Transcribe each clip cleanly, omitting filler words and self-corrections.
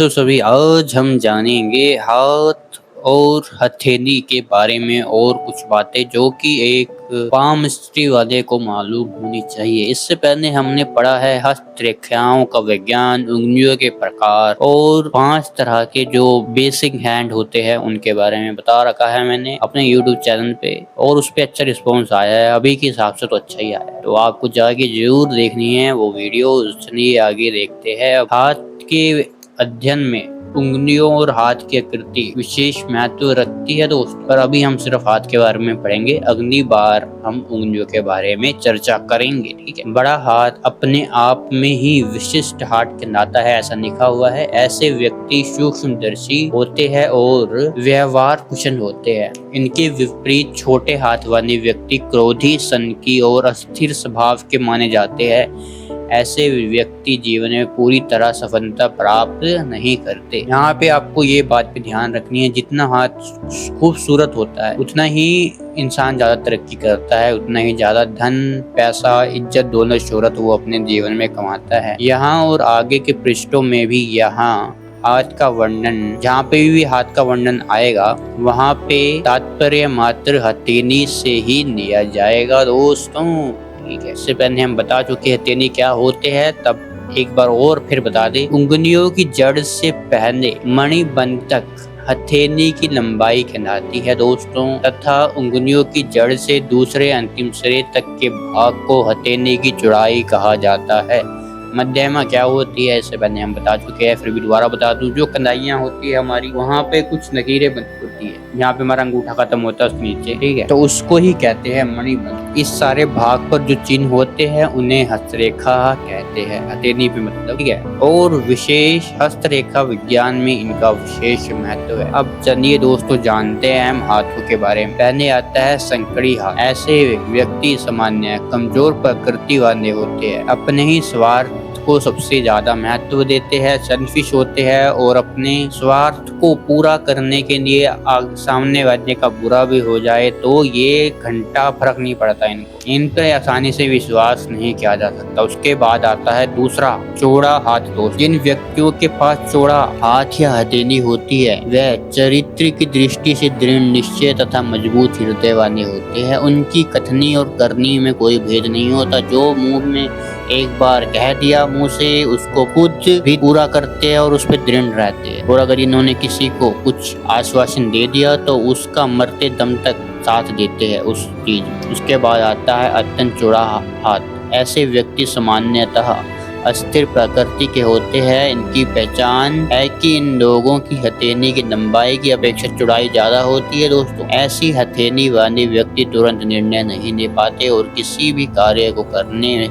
कैसे हो सभी। आज हम जानेंगे हाथ और हथेली के बारे में और कुछ बातें जो कि एक पामस्ट्री वाले को मालूम होनी चाहिए। इससे पहले हमने पढ़ा है हस्तरेखाओं का विज्ञान, उंगलियों के प्रकार और 5 तरह के जो बेसिक हैंड होते हैं उनके बारे में बता रखा है मैंने अपने यूट्यूब चैनल पे, और उस पर अच्छा रिस्पॉन्स आया है। अभी के हिसाब से तो अच्छा ही आया है, तो आपको जाके जरूर देखनी है वो वीडियो। चलिए आगे देखते हैं। अब हाथ के अध्ययन में उंगलियों और हाथ की आकृति विशेष महत्व रखती है दोस्त, पर अभी हम सिर्फ हाथ के बारे में पढ़ेंगे। अगली बार हम उंगलियों के बारे में चर्चा करेंगे, ठीक है। बड़ा हाथ अपने आप में ही विशिष्ट हाथ कहलाता है, ऐसा लिखा हुआ है। ऐसे व्यक्ति सूक्ष्मदर्शी होते हैं और व्यवहार कुशल होते हैं। इनके विपरीत छोटे हाथ वाले व्यक्ति क्रोधी, सनकी और अस्थिर स्वभाव के माने जाते हैं। ऐसे व्यक्ति जीवन में पूरी तरह सफलता प्राप्त नहीं करते। यहाँ पे आपको ये बात पे ध्यान रखनी है, जितना हाथ खूबसूरत होता है उतना ही इंसान ज्यादा तरक्की करता है, उतना ही ज्यादा धन, पैसा, इज्जत, दौलत, शोहरत वो अपने जीवन में कमाता है। यहाँ और आगे के पृष्ठों में भी यहाँ हाथ का वर्णन, जहाँ पे भी हाथ का वर्णन आएगा वहाँ पे तात्पर्य मात्र हथेली से ही लिया जाएगा दोस्तों, ठीक है। इससे पहले हम बता चुके हथेली क्या होते हैं, तब एक बार और फिर बता दें। उंगलियों की जड़ से पहले मणिबंध तक हथेली की लंबाई कहलाती है दोस्तों, तथा उंगलियों की जड़ से दूसरे अंतिम सिरे तक के भाग को हथेली की चौड़ाई कहा जाता है। मध्यमा क्या होती है इससे पहले हम बता चुके हैं, फिर भी दोबारा बता दूं। जो कलाइयाँ होती है हमारी, वहाँ पे कुछ लकीरें होती है, यहाँ पे हमारा अंगूठा खत्म होता है उसके नीचे, ठीक है, तो उसको ही कहते हैं मणिबंध। इस सारे भाग पर जो चिन्ह होते हैं उन्हें हस्तरेखा कहते हैं, हथेली पे मतलब, ठीक है। और विशेष हस्तरेखा विज्ञान में इनका विशेष महत्व है। अब चलिए दोस्तों जानते हैं हम हाथों के बारे में। पहले आता है संकड़ी हाथ। ऐसे व्यक्ति सामान्य कमजोर प्रकृति वाले होते हैं, अपने ही स्वार्थ को सबसे ज्यादा महत्व देते हैं, सेल्फिश होते हैं और अपने स्वार्थ को पूरा करने के लिए सामने वाले का बुरा भी हो जाए तो ये घंटा फर्क नहीं पड़ता इनको। इन पर आसानी से विश्वास नहीं किया जा सकता। उसके बाद आता है दूसरा, चौड़ा हाथ दोस्त। जिन व्यक्तियों के पास चौड़ा हाथ या हथेली होती है वह चरित्र की दृष्टि से दृढ़ निश्चय तथा मजबूत हृदय वाले होते हैं। उनकी कथनी और करनी में कोई भेद नहीं होता। जो मुंह में एक बार कह दिया मुंह से उसको खुद भी पूरा करते हैं और उस पर दृढ़ रहते हैं। और अगर इन्होंने किसी को कुछ आश्वासन दे दिया तो उसका मरते दम तक साथ देते हैं उस चीज में। उसके बाद आता है अत्यंत चौड़ा हाथ। ऐसे व्यक्ति सामान्यतः अस्थिर प्रकृति के होते हैं। इनकी पहचान है कि इन लोगों की हथेली की लंबाई की अपेक्षा चौड़ाई ज्यादा होती है दोस्तों। ऐसी हथेली वाले व्यक्ति तुरंत निर्णय नहीं ले पाते और किसी भी कार्य को करने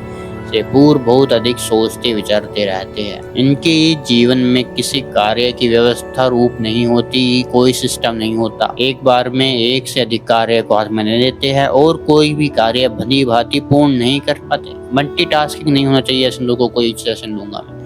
से पूर्व बहुत अधिक सोचते विचारते रहते हैं। इनके जीवन में किसी कार्य की व्यवस्था रूप नहीं होती, कोई सिस्टम नहीं होता। एक बार में एक से अधिक कार्य को हाथ में ले लेते हैं और कोई भी कार्य भली भांति पूर्ण नहीं कर पाते। मल्टीटास्किंग नहीं होना चाहिए ऐसे लोगों को, सजेशन दूंगा मैं,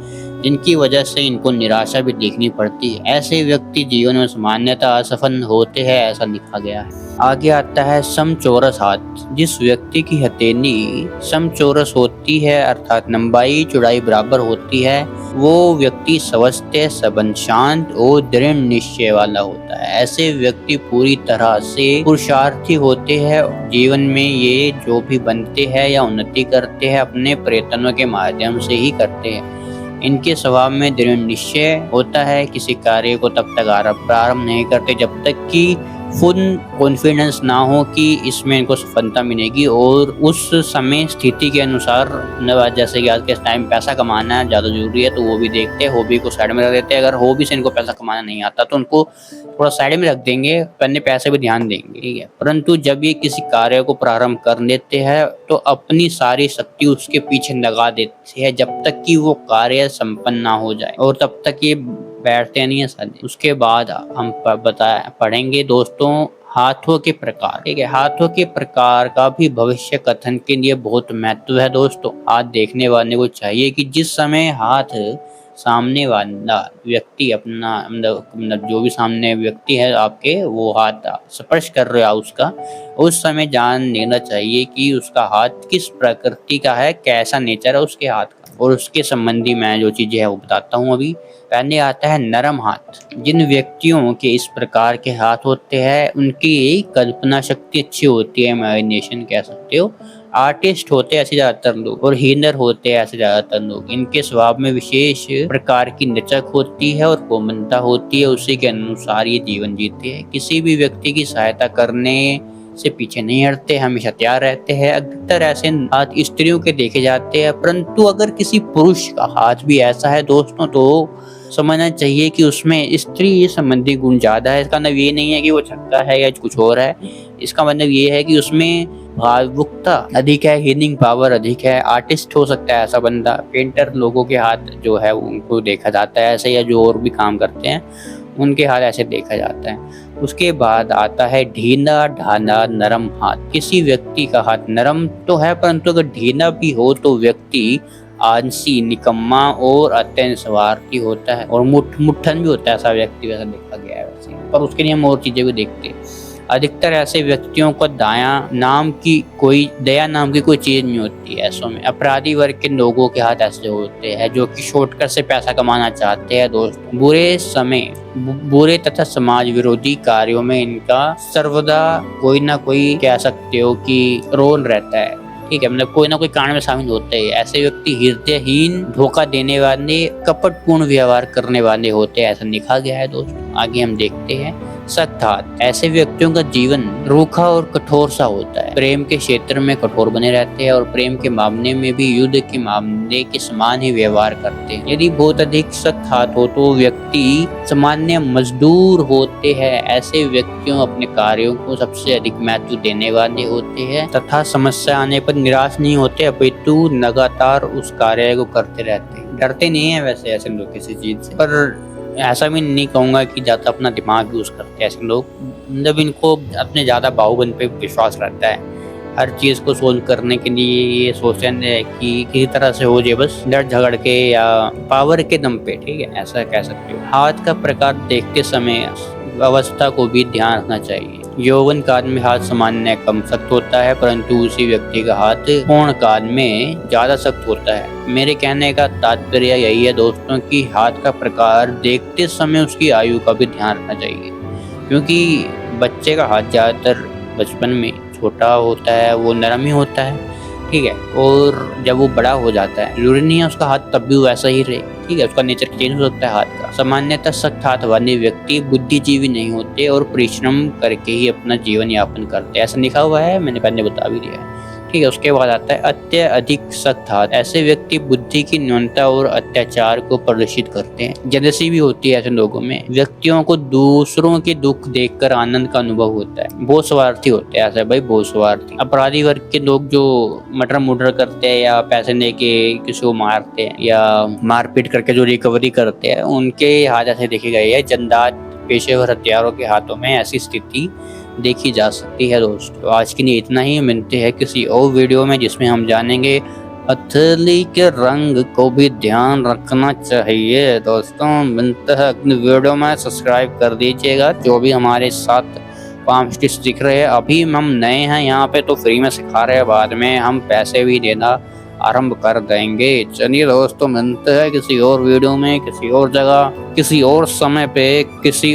जिनकी वजह से इनको निराशा भी देखनी पड़ती है। ऐसे व्यक्ति जीवन में सामान्यतः असफल होते हैं, ऐसा लिखा गया है। आगे आता है समचौरस हाथ। जिस व्यक्ति की हथेली समचौरस होती है अर्थात लंबाई चौड़ाई बराबर होती है, वो व्यक्ति स्वस्थ, सबल, शांत और दृढ़ निश्चय वाला होता है। ऐसे व्यक्ति पूरी तरह से पुरुषार्थी होते हैं। जीवन में ये जो भी बनते हैं या उन्नति करते हैं अपने प्रयत्नों के माध्यम से ही करते हैं। इनके स्वभाव में दृढ़ निश्चय होता है। किसी कार्य को तब तक प्रारंभ नहीं करते जब तक कि फुल कॉन्फिडेंस ना हो कि इसमें इनको सफलता मिलेगी। और उस समय स्थिति के अनुसार, जैसे कि आज के टाइम पैसा कमाना ज़्यादा जरूरी है तो वो भी देखते हैं, हॉबी को साइड में रख देते हैं। अगर हॉबी से इनको पैसा कमाना नहीं आता तो उनको थोड़ा साइड में रख देंगे, पहले पैसे पे ध्यान देंगे, ठीक है। परंतु जब ये किसी कार्य को प्रारंभ कर लेते हैं तो अपनी सारी शक्ति उसके पीछे लगा देते हैं जब तक कि वो कार्य संपन्न ना हो जाए, और तब तक ये बैठते नहीं है साले। उसके बाद हम पढ़ेंगे दोस्तों हाथों के प्रकार, ठीक है। हाथों के प्रकार का भी भविष्य कथन के लिए बहुत महत्व है दोस्तों। हाथ देखने वाले को चाहिए कि जिस समय हाथ सामने वाला व्यक्ति अपना मतलब जो भी सामने व्यक्ति है आपके वो हाथ स्पर्श कर रहा है उसका, उस समय जान लेना चाहिए कि उसका हाथ किस प्रकृति का है, कैसा नेचर है उसके हाथ का। और उसके संबंधी मैं जो चीज़ें हैं वो बताता हूँ अभी। पहले आता है नरम हाथ। जिन व्यक्तियों के इस प्रकार के हाथ होते हैं उनकी कल्पना शक्ति अच्छी होती है, इमेजिनेशन कह सकते हो। आर्टिस्ट होते हैं ऐसे ज़्यादातर लोग, और हीनर होते हैं ऐसे ज़्यादातर लोग। इनके स्वभाव में विशेष प्रकार की लचक होती है और कोमलता होती है, उसी के अनुसार ये जीवन जीते हैं। किसी भी व्यक्ति की सहायता करने से पीछे नहीं हटते, हमेशा तैयार रहते हैं। अधिकतर ऐसे हाथ स्त्रियों के देखे जाते हैं, परंतु अगर किसी पुरुष का हाथ भी ऐसा है दोस्तों तो समझना चाहिए कि उसमें स्त्री संबंधी गुण ज्यादा है। इसका मतलब ये नहीं है कि वो छक्का है या कुछ और है, इसका मतलब ये है कि उसमें भावुकता अधिक है, हीलिंग पावर अधिक है। आर्टिस्ट हो सकता है ऐसा बंदा, पेंटर लोगों के हाथ जो है उनको देखा जाता है ऐसे, या जो और भी काम करते हैं उनके हाथ ऐसे देखा जाता है। उसके बाद आता है ढीला ढाला नरम हाथ। किसी व्यक्ति का हाथ नरम तो है, परंतु अगर ढीला भी हो तो व्यक्ति आलसी, निकम्मा और अत्यंत स्वार्थी होता है, और मुट्ठन भी होता है ऐसा व्यक्ति, वैसा देखा गया है वैसे। पर उसके लिए हम और चीजें भी देखते हैं। अधिकतर ऐसे व्यक्तियों को दया नाम की कोई चीज नहीं होती है। ऐसों में अपराधी वर्ग के लोगों के हाथ ऐसे होते हैं जो कि शॉर्टकट से पैसा कमाना चाहते हैं दोस्त। बुरे तथा समाज विरोधी कार्यों में इनका सर्वदा कोई ना कोई कह सकते हो कि रोल रहता है। ठीक है, मतलब कोई ना कोई कांड में शामिल होते हैं। ऐसे व्यक्ति हृदयहीन, धोखा देने वाले, कपटपूर्ण व्यवहार करने वाले होते हैं, ऐसा लिखा गया है दोस्तों। आगे हम देखते हैं सख्त हाथ। ऐसे व्यक्तियों का जीवन रूखा और कठोर सा होता है। प्रेम के क्षेत्र में कठोर बने रहते हैं और प्रेम के मामले में भी युद्ध के मामले के समान ही व्यवहार करते हैं। यदि बहुत अधिक सख्त हाथ हो तो व्यक्ति सामान्य मजदूर होते हैं। ऐसे व्यक्तियों अपने कार्यों को सबसे अधिक महत्व देने वाले होते हैं तथा समस्या आने पर निराश नहीं होते, अपितु लगातार उस कार्य को करते रहते हैं। डरते नहीं है वैसे ऐसे लोग किसी चीज से, पर ऐसा भी नहीं कहूँगा कि ज़्यादा अपना दिमाग यूज़ करते हैं ऐसे लोग। मतलब इनको अपने ज़्यादा बाहुबल पे विश्वास रहता है। हर चीज़ को सोल्व करने के लिए ये सोचते हैं कि किसी तरह से हो जाए, बस लड़ झगड़ के या पावर के दम पे। ठीक है, ऐसा कह सकते हो। हाथ का प्रकार देखते समय अवस्था को भी ध्यान रखना चाहिए। यौवन काल में हाथ सामान्य कम सख्त होता है, परंतु उसी व्यक्ति का हाथ पूर्ण काल में ज्यादा सख्त होता है। मेरे कहने का तात्पर्य यही है दोस्तों कि हाथ का प्रकार देखते समय उसकी आयु का भी ध्यान रखना चाहिए, क्योंकि बच्चे का हाथ ज्यादातर बचपन में छोटा होता है, वो नरम ही होता है। ठीक है, और जब वो बड़ा हो जाता है जरूरी नहीं है उसका हाथ तब भी वैसा ही रहे। ठीक है, उसका नेचर चेंज हो सकता है हाथ का। सामान्यतः सख्त हाथ वाले व्यक्ति बुद्धिजीवी नहीं होते और परिश्रम करके ही अपना जीवन यापन करते हैं, ऐसा लिखा हुआ है, मैंने पहले बता भी दिया है। ठीक है, उसके बाद आता है अत्यधिक सख्त हाथ। ऐसे व्यक्ति बुद्धि की न्यूनता और अत्याचार को प्रदर्शित करते हैं। जेलसी भी होती है ऐसे लोगों में। व्यक्तियों को दूसरों के दुख देखकर आनंद का अनुभव होता है। बहुत स्वार्थी होते हैं ऐसे भाई, बहुत स्वार्थी। अपराधी वर्ग के लोग जो मर्डर मुर्डर करते हैं या पैसे लेके किसी को मारते हैं या मारपीट करके जो रिकवरी करते हैं, उनके हाथ ऐसे देखे गए हैं। जंदाज पेशेवर हथियारों के हाथों में ऐसी स्थिति देखी जा सकती है दोस्तों। आज के लिए इतना ही, मिलते हैं किसी और वीडियो में जिसमें हम जानेंगे हथेली के रंग को भी ध्यान रखना चाहिए दोस्तों। मिलते हैं अगली वीडियो में, सब्सक्राइब कर दीजिएगा। जो भी हमारे साथ पाम स्टिच दिख रहे हैं, अभी हम नए हैं यहाँ पे तो फ्री में सिखा रहे हैं, बाद में हम पैसे भी देना आरंभ कर देंगे। चलिए दोस्तों, मिलते हैं किसी और वीडियो में, किसी और जगह, किसी और समय पे, किसी